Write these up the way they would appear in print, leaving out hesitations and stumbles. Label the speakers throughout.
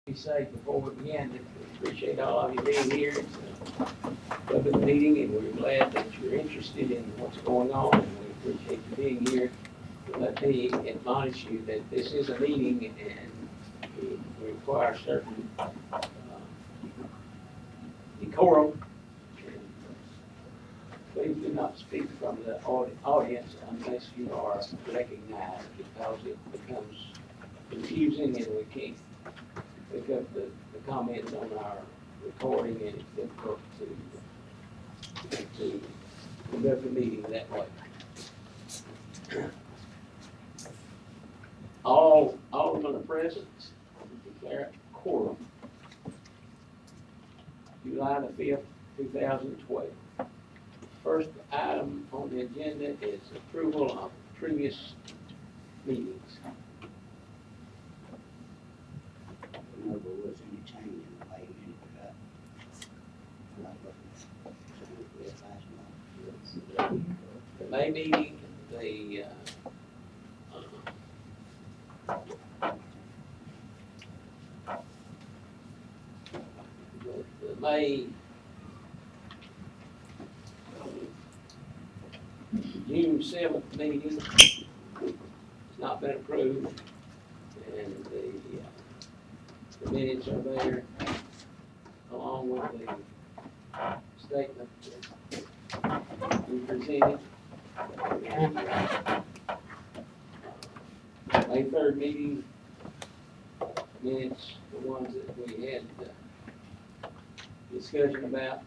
Speaker 1: Be safe before we begin. We appreciate all of you being here. It's a public meeting, and we're glad that you're interested in what's going on, and we appreciate you being here. Let me admonish you that this is a meeting, and we require certain decorum. Please do not speak from the audience unless you are recognized, because it becomes confusing and we can't pick up the comments on our recording, and it's difficult to conduct the meeting that way. All of them are present. Declare quorum. July the 5th, 2012. First item on the agenda is approval of previous meetings.
Speaker 2: Never was any change in the way we ended up.
Speaker 1: The May meeting, the May, June 7th meeting has not been approved, and the minutes are there, along with the statement that we presented. May 3rd meeting minutes, the ones that we had discussion about,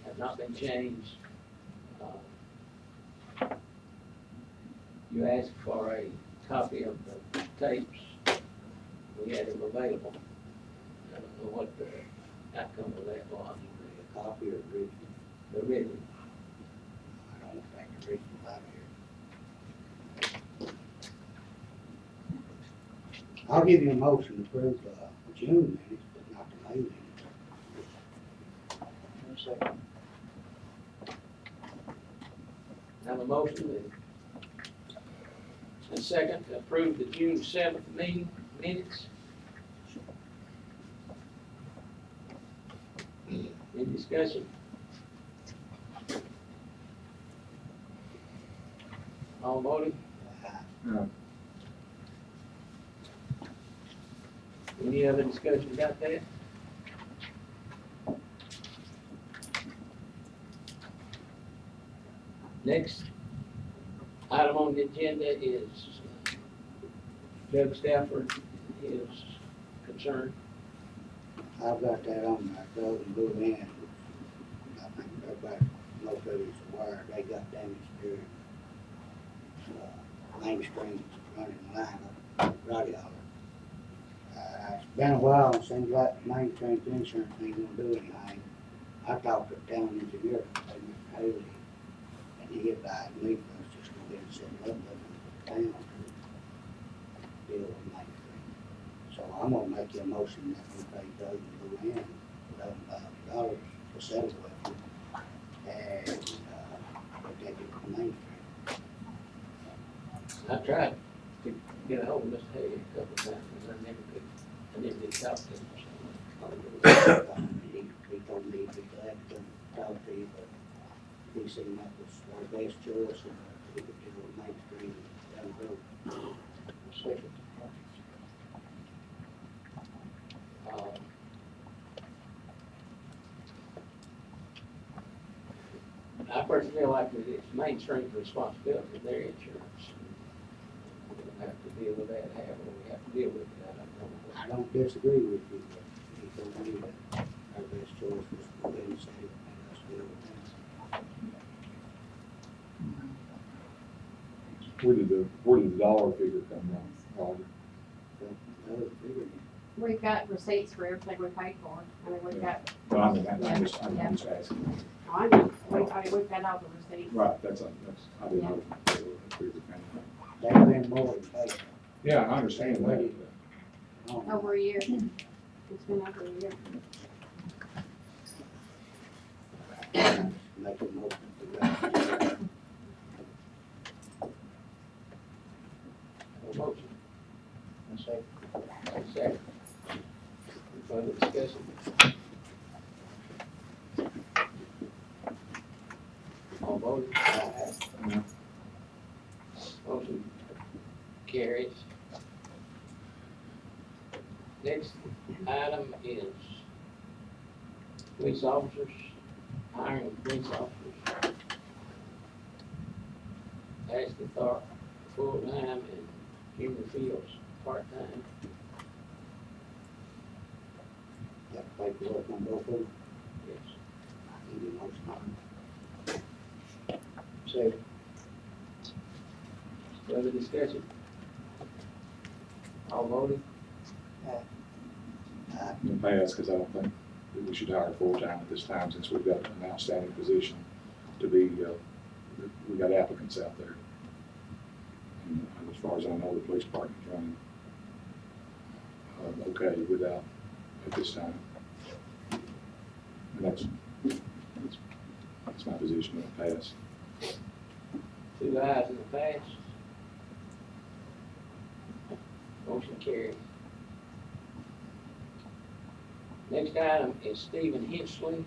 Speaker 1: have not been changed. You asked for a copy of the tapes. We had them available. I don't know what the outcome of that was.
Speaker 2: A copy or original?
Speaker 1: The original.
Speaker 2: I don't think the original out here. I'll give you a motion to approve the June minutes, but not the May minutes. Second.
Speaker 1: Have a motion and a second to approve the June 7th meeting minutes. Any discussion? All voted?
Speaker 3: No.
Speaker 1: Any other discussion about that? Next item on the agenda is Doug Stafford, his concern.
Speaker 2: I've got that on my road and blue end. I think everybody, most of it's aware, they got damage during mainstream running line up Roddy Holler. It's been a while, and seems like mainstream's insurance ain't gonna do anything. I talked to the town engineer, Mr. Haley, and he advised me for us just go ahead and set it up with the town to deal with mainstream. So I'm gonna make you a motion that we pay Doug and Blue End $11,000 to settle with him, and protect it from mainstream.
Speaker 1: I tried to get a hold of Mr. Haley a couple of times, and I never did talk to him.
Speaker 2: He told me he'd be glad to talk to you, but he seemed that was our best choice, and he could deal with mainstream down the road.
Speaker 1: I personally feel like that it's mainstream's responsibility, their insurance. We don't have to deal with that, however we have to deal with it, I don't know.
Speaker 2: I don't disagree with you, but he told me that our best choice was to go ahead and say it and let us deal with that.
Speaker 3: Where did the dollar figure come from, Roger?
Speaker 2: That was bigger.
Speaker 4: We've got receipts for everything we paid for. I mean, we've got,
Speaker 3: Well, I mean, I'm just asking.
Speaker 4: I know, we've got all the receipts.
Speaker 3: Right, that's, I didn't know.
Speaker 2: They've been more than paid.
Speaker 3: Yeah, I understand that.
Speaker 4: Over a year. It's been over a year.
Speaker 2: Make a motion to that.
Speaker 1: A motion,
Speaker 2: I say,
Speaker 1: a second. Further discussion? All voted?
Speaker 3: Yeah.
Speaker 1: Motion carries. Next item is police officers, hiring of police officers. Ashley Tharp, full-time, and Junior Fields, part-time.
Speaker 2: Got paperwork on both of them.
Speaker 1: Yes.
Speaker 2: I need a motion on it. So,
Speaker 1: Further discussion? All voted?
Speaker 3: In the past, because I don't think that we should hire full-time at this time, since we've got an outstanding position to be, we got applicants out there. And as far as I know, the police department's running okay without at this time. And that's my position in the past.
Speaker 1: 2 ayes in the pass. Motion carried. Next item is Stephen Hensley.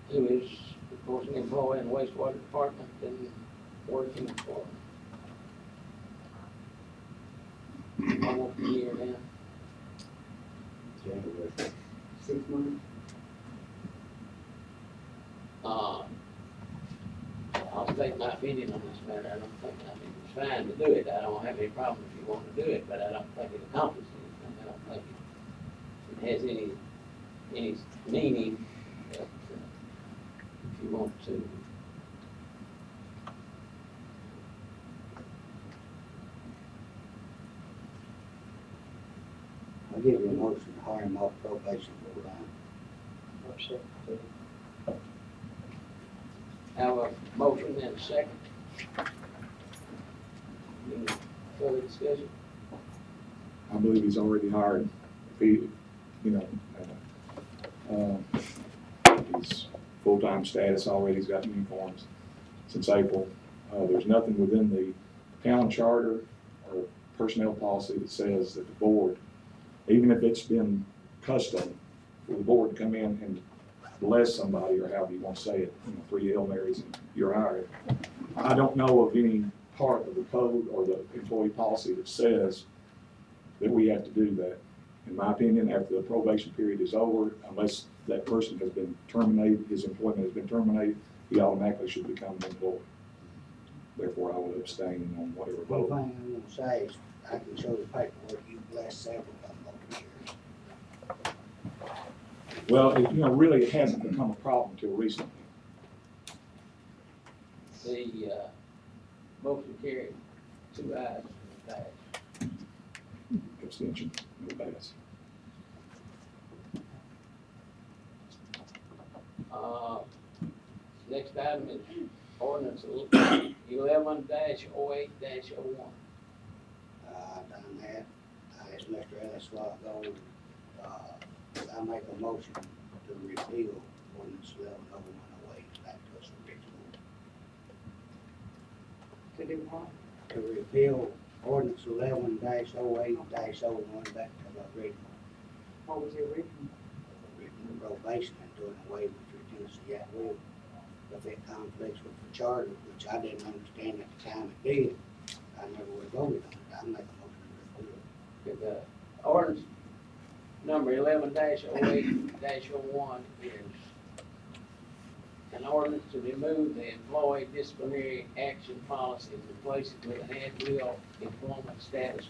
Speaker 1: Who is, of course, an employee in the wastewater department and working for almost a year now.
Speaker 2: January.
Speaker 4: 6 months.
Speaker 1: I'll state my opinion on this matter. I don't think, I mean, it's fine to do it. I don't have any problem if you want to do it, but I don't think it accomplishes anything. I don't think it has any meaning, but if you want to.
Speaker 2: I'll give you a motion to hire him off probation for time.
Speaker 1: Have a motion and a second. Any further discussion?
Speaker 3: I believe he's already hired. If he, he's full-time status already, he's got uniforms since April. There's nothing within the town charter or personnel policy that says that the board, even if it's been custom for the board to come in and bless somebody, or however you want to say it, 3 Hail Marys and you're hired. I don't know of any part of the code or the employee policy that says that we have to do that. In my opinion, after the probation period is over, unless that person has been terminated, his employment has been terminated, he automatically should become an employee. Therefore, I will abstain on whatever
Speaker 2: One
Speaker 3: vote.
Speaker 2: thing I'm gonna say is, I can show the paperwork, you blessed several of them over the years.
Speaker 3: Well, really, it hasn't become a problem until recently.
Speaker 1: The motion carried, 2 ayes in the pass.
Speaker 3: Abstention in the past.
Speaker 1: Next item is ordinance 11-08-01.
Speaker 2: I've done that. I asked Mr. Ellis a while ago, I make a motion to repeal ordinance 11-01-08 back to its original.
Speaker 4: To do what?
Speaker 2: To repeal ordinance 11-08-01 back to the original.
Speaker 4: What was the original?
Speaker 2: Original probation and doing away with your Tennessee at will. If it conflicts with the charter, which I didn't understand at the time it did, I never would have voted on it. I make a motion to repeal it.
Speaker 1: The ordinance number 11-08-01 is an ordinance to remove the employee disciplinary action policy and replace it with an at-will employment status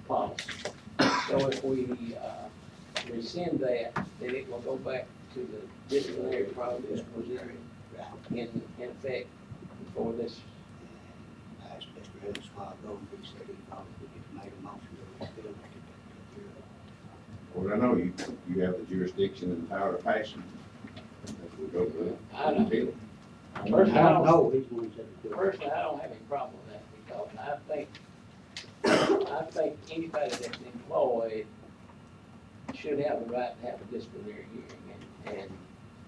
Speaker 1: policy. So if we rescind that, then it will go back to the disciplinary process was in effect before this.
Speaker 2: I asked Mr. Ellis a while ago, and he said he thought we just made a motion to repeal it.
Speaker 5: Well, I know you have the jurisdiction and the power to pass them. If we go with it.
Speaker 1: I don't-
Speaker 5: repeal it.
Speaker 2: I
Speaker 1: Personally,
Speaker 2: don't know, he's the one that said to do it.
Speaker 1: Personally, I don't have any problem with that because I think anybody that's employed should have the right to have a disciplinary hearing and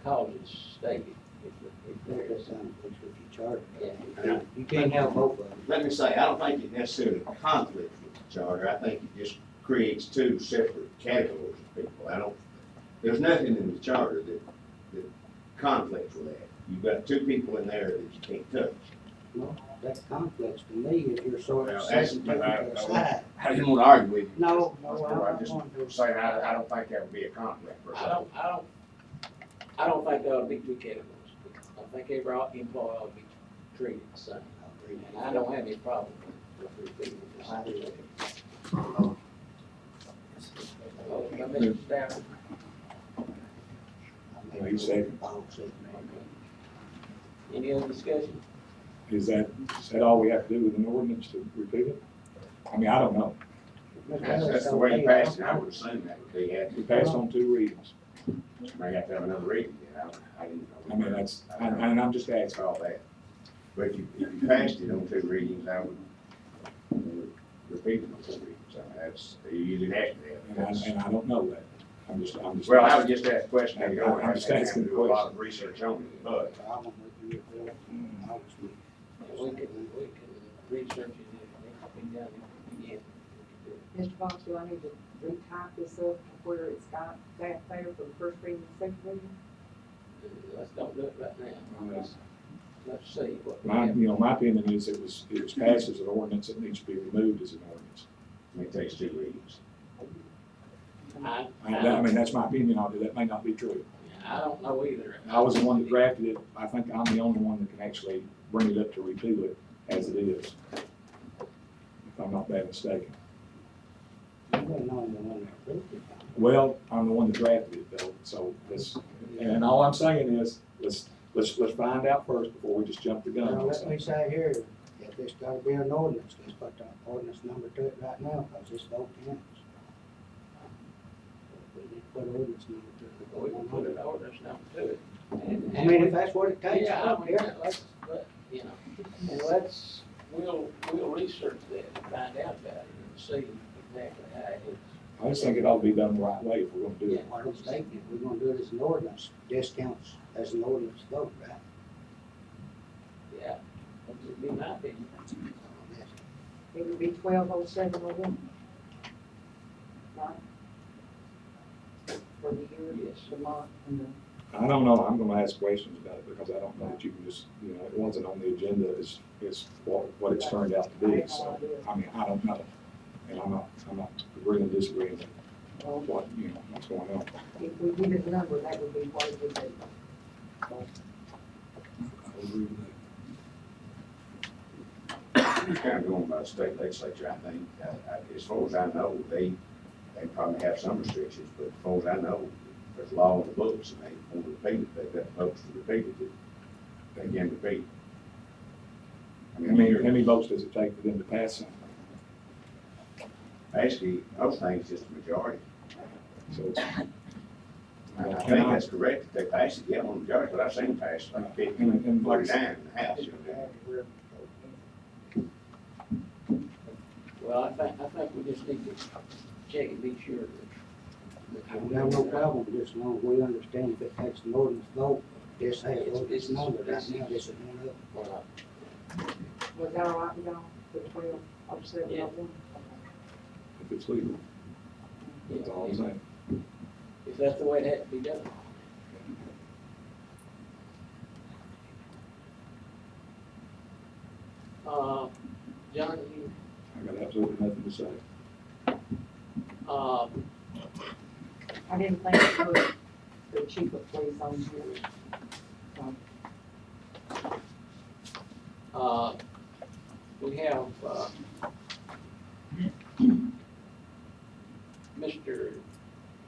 Speaker 1: causes stated. if
Speaker 2: There's
Speaker 1: there's,
Speaker 2: conflicts with your charter.
Speaker 1: yeah.
Speaker 2: You can't have both of them.
Speaker 5: Let me say, I don't think it necessarily conflicts with the charter. I think it just creates two separate categories of people. There's nothing in the charter that conflicts with that. You've got two people in there that you can't touch.
Speaker 2: No, that conflicts to me if you're sort of
Speaker 5: Well, that's-
Speaker 2: taking to the side.
Speaker 5: I didn't want to argue with you.
Speaker 2: No,
Speaker 5: That's
Speaker 2: no,
Speaker 5: what
Speaker 2: I'm
Speaker 5: I'm
Speaker 2: not
Speaker 5: just
Speaker 2: going to.
Speaker 5: saying, I don't think that would be a conflict per se.
Speaker 1: I don't think there ought to be two categories. I think every employee ought to be treated the same. And I don't have any problem with repeating this. Mr. Stafford,
Speaker 3: No, you said-
Speaker 1: any other discussion?
Speaker 3: Is that all we have to do with an ordinance to repeal it? I mean, I don't know.
Speaker 5: That's the way you passed it. I would assume that would be it.
Speaker 3: We passed on 2 readings.
Speaker 5: May have to have another reading. I didn't know.
Speaker 3: I mean, and I'm just
Speaker 5: That's
Speaker 3: asking.
Speaker 5: all that. But if you passed it on 2 readings, I would repeat it on 2 readings. I mean, you didn't ask me that.
Speaker 3: And I don't know that. I'm just.
Speaker 5: Well, I would just ask a question.
Speaker 3: I'm just asking the
Speaker 5: Do a lot
Speaker 3: question.
Speaker 5: of research on it, but
Speaker 2: Problem with your bill, obviously.
Speaker 1: We can research it if it needs to be done again.
Speaker 6: Mr. Fox, do I need to retype this up where it's got that there for the first reading and second reading?
Speaker 1: Let's don't do it right now. Let's see what we
Speaker 3: My,
Speaker 1: have.
Speaker 3: my opinion is it was passed as an ordinance, it needs to be removed as an ordinance.
Speaker 5: it takes 2 readings.
Speaker 3: I mean, that's my opinion on it, that may not be true.
Speaker 1: I don't know either.
Speaker 3: I was the one that drafted it, I think I'm the only one that can actually bring it up to repeal it as it is. If I'm not bad mistaken.
Speaker 2: You weren't on the one that approved it.
Speaker 3: Well, I'm the one that drafted it though, so let's, and all I'm saying is, let's find out first before we just jump the gun
Speaker 2: Now,
Speaker 3: on
Speaker 2: let me
Speaker 3: something.
Speaker 2: say here, if there's gotta be an ordinance, let's put the ordinance number to it right now, cause this vote counts. We need to put ordinance number to it.
Speaker 1: We can put an ordinance number to it. And-
Speaker 2: I mean, if that's what it takes,
Speaker 1: Yeah,
Speaker 2: I
Speaker 1: I
Speaker 2: don't
Speaker 1: mean,
Speaker 2: care.
Speaker 1: you know, and we'll research that and find out about it and see exactly how it is.
Speaker 3: I just think it ought to be done the right way if we're gonna do it.
Speaker 2: I don't think if we're gonna do it as an ordinance, this counts as an ordinance vote, right?
Speaker 1: Yeah, that would be my opinion.
Speaker 6: It would be 120701. Right? For the year,
Speaker 1: Yes.
Speaker 6: the month, and the.
Speaker 3: I don't know, I'm gonna ask questions about it because I don't know that you can just, it wasn't on the agenda as what it's turned out to be, so, I mean, I don't know. And I'm not agreeing to disagree with what, what's going on.
Speaker 6: If we give it a number, that would be what it would be.
Speaker 3: I agree with that.
Speaker 5: It's kind of going by the state legislature, I think. As far as I know, they probably have some restrictions, but as far as I know, there's law in the books and they want to repeat it, they've got votes to repeat it, that they can repeat.
Speaker 3: How many votes does it take for them to pass something?
Speaker 5: Basically, most things just a majority.
Speaker 3: So it's,
Speaker 5: I think that's correct, if they pass it, yeah, on the majority, but I've seen them pass like 50,
Speaker 3: And
Speaker 5: 49 in the House.
Speaker 1: Well, I think we just need to check and be sure
Speaker 2: I don't have no problem with this, as long as we understand if it takes an ordinance vote, this has ordinance number, right now, this is one of them.
Speaker 6: Was that all right with y'all, for the 120701?
Speaker 3: if it's legal, that's all I'm saying.
Speaker 1: if that's the way it has to be done. John, you,
Speaker 3: I got absolutely nothing to say.
Speaker 6: I didn't think to put the chief of police on here.
Speaker 1: We have, Mr.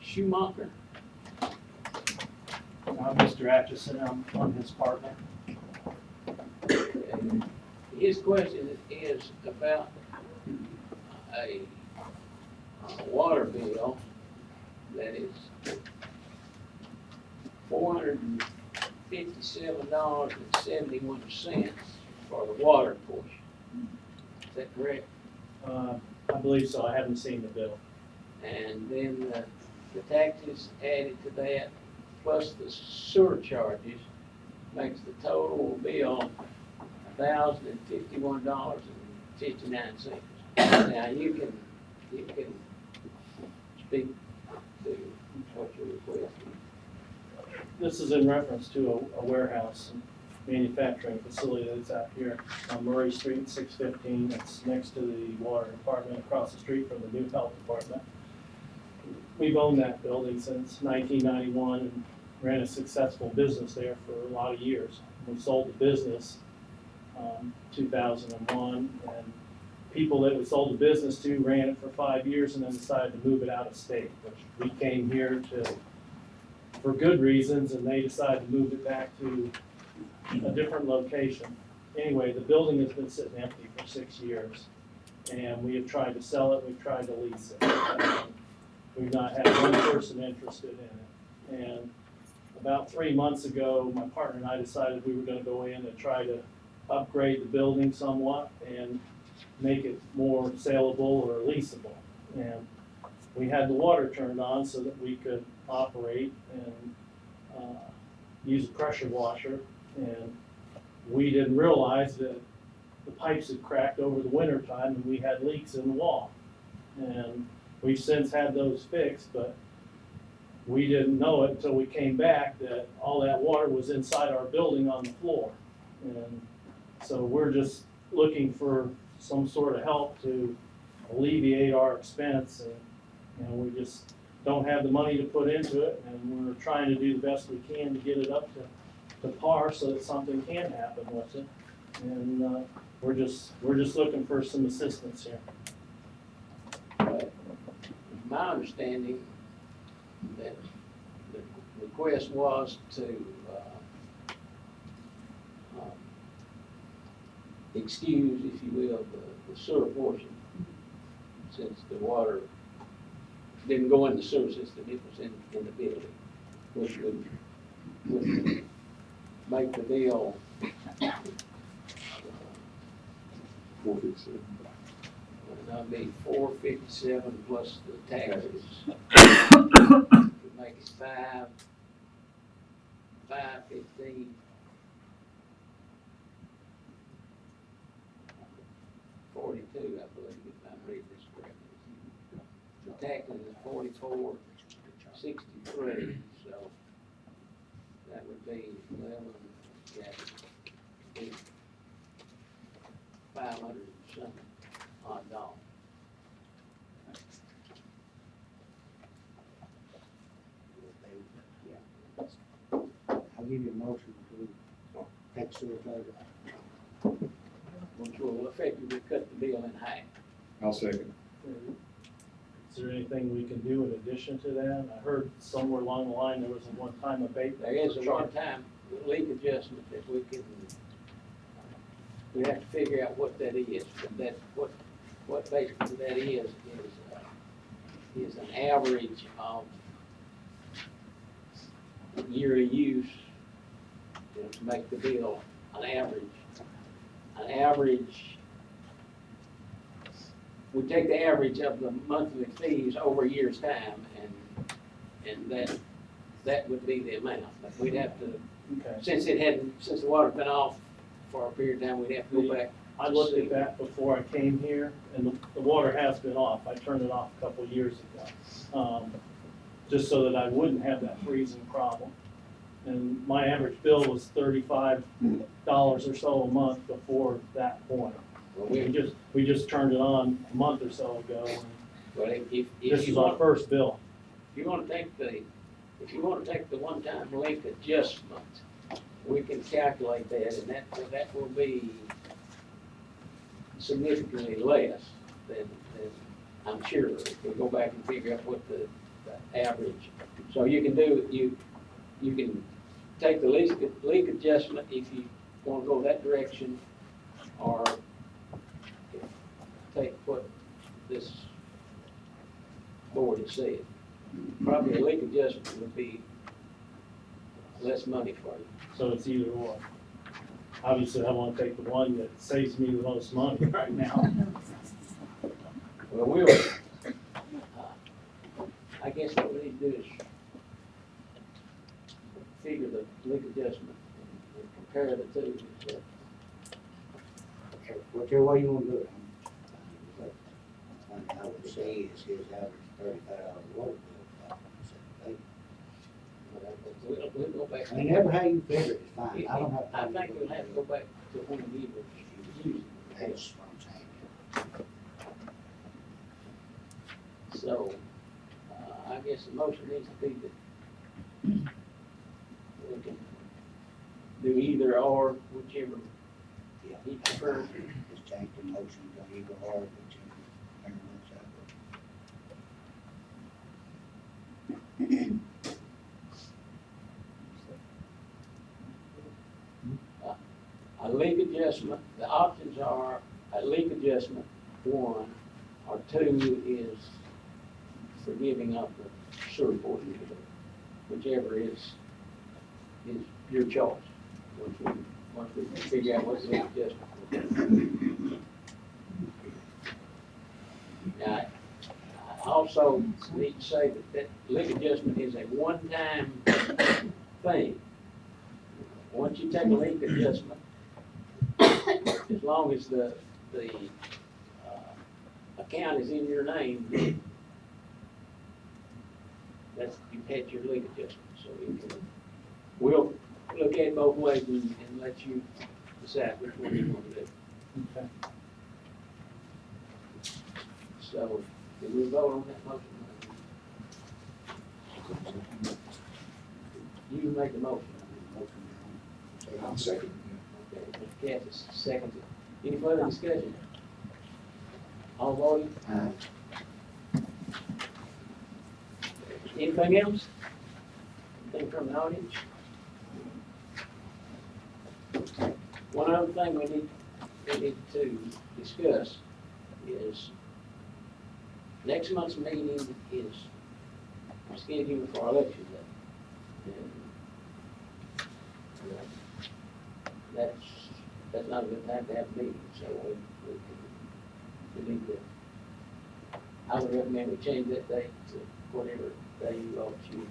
Speaker 1: Schumacher.
Speaker 7: Mr. Atchison, I'm his partner.
Speaker 1: His question is about a water bill that is $457.71 for the water portion. Is that correct?
Speaker 7: I believe so, I haven't seen the bill.
Speaker 1: And then the taxes added to that, plus the sewer charges, makes the total bill $1,051.59. Now, you can speak to what you're requesting.
Speaker 7: This is in reference to a warehouse and manufacturing facility that's out here on Murray Street, 615. It's next to the water department, across the street from the new health department. We've owned that building since 1991 and ran a successful business there for a lot of years. We sold the business 2001, and people that we sold the business to ran it for 5 years and then decided to move it out of state, which we came here for good reasons, and they decided to move it back to a different location. Anyway, the building has been sitting empty for 6 years, and we have tried to sell it, we've tried to lease it. We've not had one person interested in it. And about 3 months ago, my partner and I decided we were gonna go in and try to upgrade the building somewhat and make it more saleable or leasable. And we had the water turned on so that we could operate and use a pressure washer. And we didn't realize that the pipes had cracked over the winter time and we had leaks in the wall. And we've since had those fixed, but we didn't know it until we came back that all that water was inside our building on the floor. And so we're just looking for some sort of help to alleviate our expense. And, we just don't have the money to put into it, and we're trying to do the best we can to get it up to par so that something can happen with it. And we're just looking for some assistance here.
Speaker 1: But my understanding that the request was to excuse, if you will, the sewer portion, since the water didn't go in the sewer system, it was in the building, which would make the bill
Speaker 3: 457.
Speaker 1: that'd be $457 plus the taxes. Would make it $515. 42, I believe, if I'm reading this correctly. The taxes is 44.63, so that would be 500 and something odd dollars.
Speaker 2: I'll give you a motion to take sewer later.
Speaker 1: Which will effectively cut the bill in half.
Speaker 3: I'll second.
Speaker 7: Is there anything we can do in addition to that? I heard somewhere along the line there was a one-time abatement.
Speaker 1: There is a one-time leak adjustment that we have to figure out what that is. But that, what basically that is an average of yearly use, to make the bill an average, we take the average of the monthly fees over a year's time, and that would be the amount. But we'd have to,
Speaker 7: Okay.
Speaker 1: since the water's been off for a period of time, we'd have to go back.
Speaker 7: I looked at that before I came here, and the water has been off. I turned it off a couple of years ago, just so that I wouldn't have that freezing problem. And my average bill was $35 or so a month before that point.
Speaker 1: Well,
Speaker 7: We just turned it on a month or so ago, and
Speaker 1: Well, if
Speaker 7: this
Speaker 1: you
Speaker 7: is our
Speaker 1: want,
Speaker 7: first bill.
Speaker 1: if you want to take the one-time link adjustment, we can calculate that, and that will be significantly less than I'm sure, if we go back and figure out what the average. So you can you can take the leak adjustment if you want to go that direction, or take what this board has said. Probably a leak adjustment would be less money for you.
Speaker 7: So it's either or. Obviously, I want to take the one that saves me the most money right now.
Speaker 1: Well, I guess what we need to do is figure the leak adjustment and compare the two. So,
Speaker 2: Whichever way you wanna do it. I would say is his average $35 water bill.
Speaker 1: we'll go back.
Speaker 2: I mean, never how you figure it is fine. I don't have.
Speaker 1: I think we'll have to go back to when he was using it.
Speaker 2: That's what I'm saying.
Speaker 1: So, I guess the motion needs to be that we can do either or, whichever
Speaker 2: Yeah.
Speaker 1: he prefers.
Speaker 2: Just change the motion to either or, whichever works out.
Speaker 1: A leak adjustment, the options are a leak adjustment, one, or two is for giving up the sewer portion of it, whichever is your choice. Once we figure out what the leak adjustment will be. Now, I also need to say that leak adjustment is a one-time thing. Once you take a leak adjustment, as long as the account is in your name, that's, you've had your leak adjustment, so you can, we'll look at it both ways and let you decide which one you want to do.
Speaker 7: Okay.
Speaker 1: So, did we vote on that motion? You make the motion.
Speaker 3: I'll second.
Speaker 1: Okay, Mr. Kathy seconds it. Any further discussion? All voting? Anything else? Anything from the audience? One other thing we need to discuss is next month's meeting is scheduled for election day. And that's not a good time to have a meeting, so we need to, I would recommend we change that date to whatever day you all choose.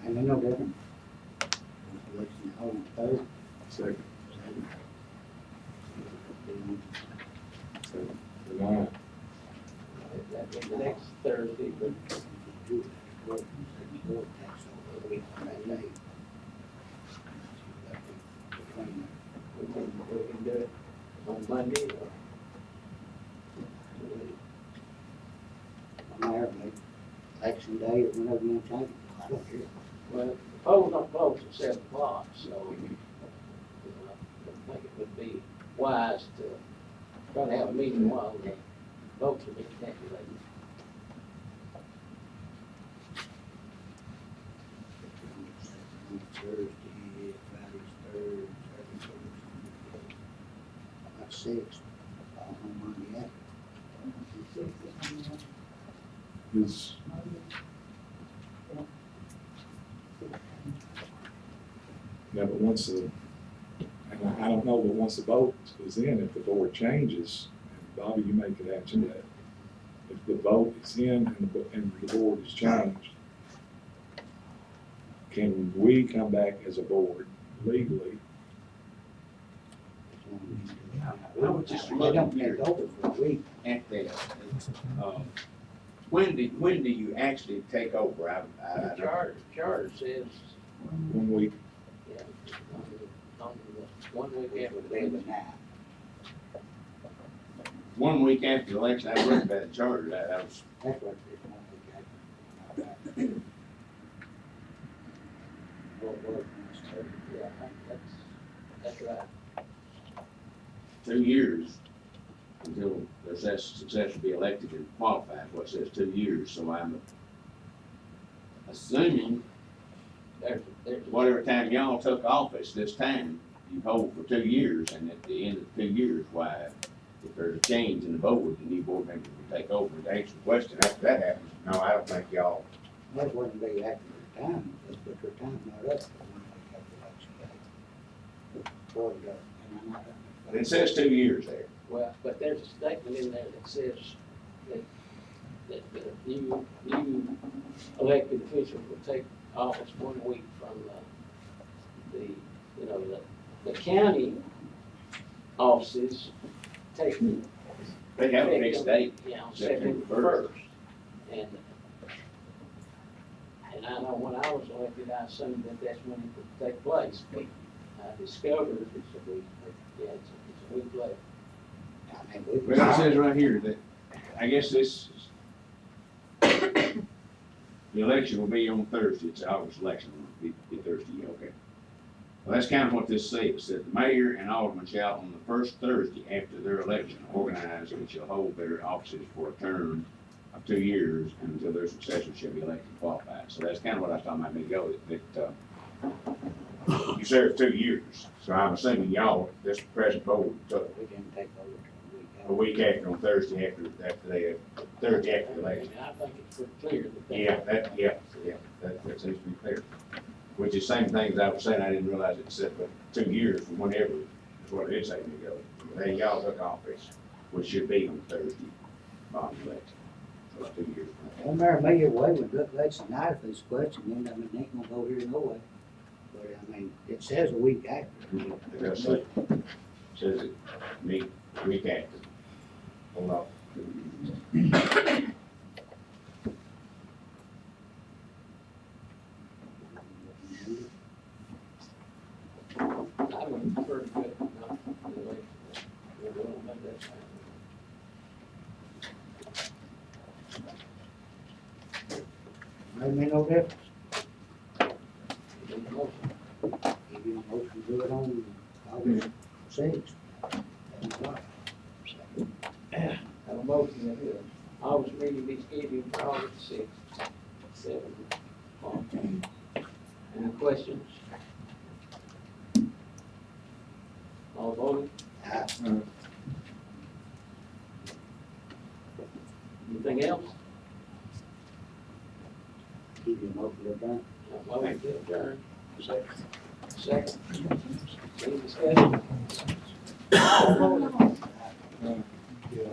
Speaker 2: And they're no different. Election on third.
Speaker 3: Second. The ninth.
Speaker 1: That'd be the next Thursday, but we can do it on Monday or.
Speaker 2: Election day or whenever you want to change it. I don't care.
Speaker 1: Well, the polls don't close at 7 o'clock, so, I think it would be wise to try to have a meeting while the votes are being calculated.
Speaker 2: Thursday, Friday's third, Saturday's fourth. About 6, on Monday after.
Speaker 3: Is, yeah, but once the, and I don't know, but once the vote is in, if the board changes, and Bobby, you may could answer that. If the vote is in and the board is changed, can we come back as a board legally?
Speaker 5: I would just
Speaker 2: They
Speaker 5: look
Speaker 2: don't
Speaker 5: here
Speaker 2: take over for a week.
Speaker 5: at that. When do you actually take over?
Speaker 1: The charter says,
Speaker 3: 1 week?
Speaker 1: yeah, on the 1 week after the
Speaker 2: They
Speaker 1: election.
Speaker 2: would have.
Speaker 5: 1 week after the election, I read about the charter, that was,
Speaker 2: That's what it is. 1 week after.
Speaker 1: Yeah, I think that's right.
Speaker 5: 2 years until their successor be elected and qualified, what says 2 years, so I'm assuming
Speaker 1: There's
Speaker 5: whatever time y'all took office this time, you hold for 2 years, and at the end of the 2 years, why, if there's a change in the board, the new board member will take over. To answer the question, after that happens, no, I don't think y'all,
Speaker 2: That wouldn't be after their time, but their time's not up. 1 week after election day. Board does, and I'm not.
Speaker 5: but it says 2 years there.
Speaker 1: Well, but there's a statement in there that says that the new elected officials will take office 1 week from the, you know, the county offices take,
Speaker 5: They have a next date.
Speaker 1: yeah, on
Speaker 5: September
Speaker 1: September 1st. And I know when I was elected, I assumed that that's when it would take place, but I discovered it's a week, it's a week later.
Speaker 2: I mean, we can
Speaker 5: Well, it
Speaker 2: start-
Speaker 5: says right here that, I guess this, the election will be on Thursday, it's August election, will be Thursday, yeah, okay. Well, that's kind of what this says, that the mayor and aldermen shall, on the first Thursday after their election, organize and shall hold their offices for a term of 2 years and until their successors shall be elected and qualified. So that's kind of what I was talking about a minute ago, that you serve 2 years. So I'm assuming y'all, this present board, took
Speaker 2: We didn't take over till
Speaker 5: a week after on Thursday after they, Thursday after the election.
Speaker 1: And I think it's pretty clear that.
Speaker 5: That seems to be clear. Which is same thing as I was saying, I didn't realize it said, but 2 years from whenever is what it did say to me ago. They, y'all took office, which should be on Thursday, bond election. So it's 2 years.
Speaker 2: Well, Mayor, maybe way would look like tonight if this question, then I mean, they ain't gonna go here no way. But I mean, it says a week after.
Speaker 5: It does say, says it, week after. Hold on.
Speaker 1: I would prefer to put not the election. We don't have that time.
Speaker 2: Made me no difference.
Speaker 1: We need a motion.
Speaker 2: Give you a motion to do it on August 6th.
Speaker 1: Have a motion that the August meeting be scheduled for August 6th, 7 o'clock. Any questions? All voted? Anything else?
Speaker 2: Give you a motion to adjourn.
Speaker 1: Motion to adjourn. Second. Any discussion? All voted?
Speaker 2: Yeah,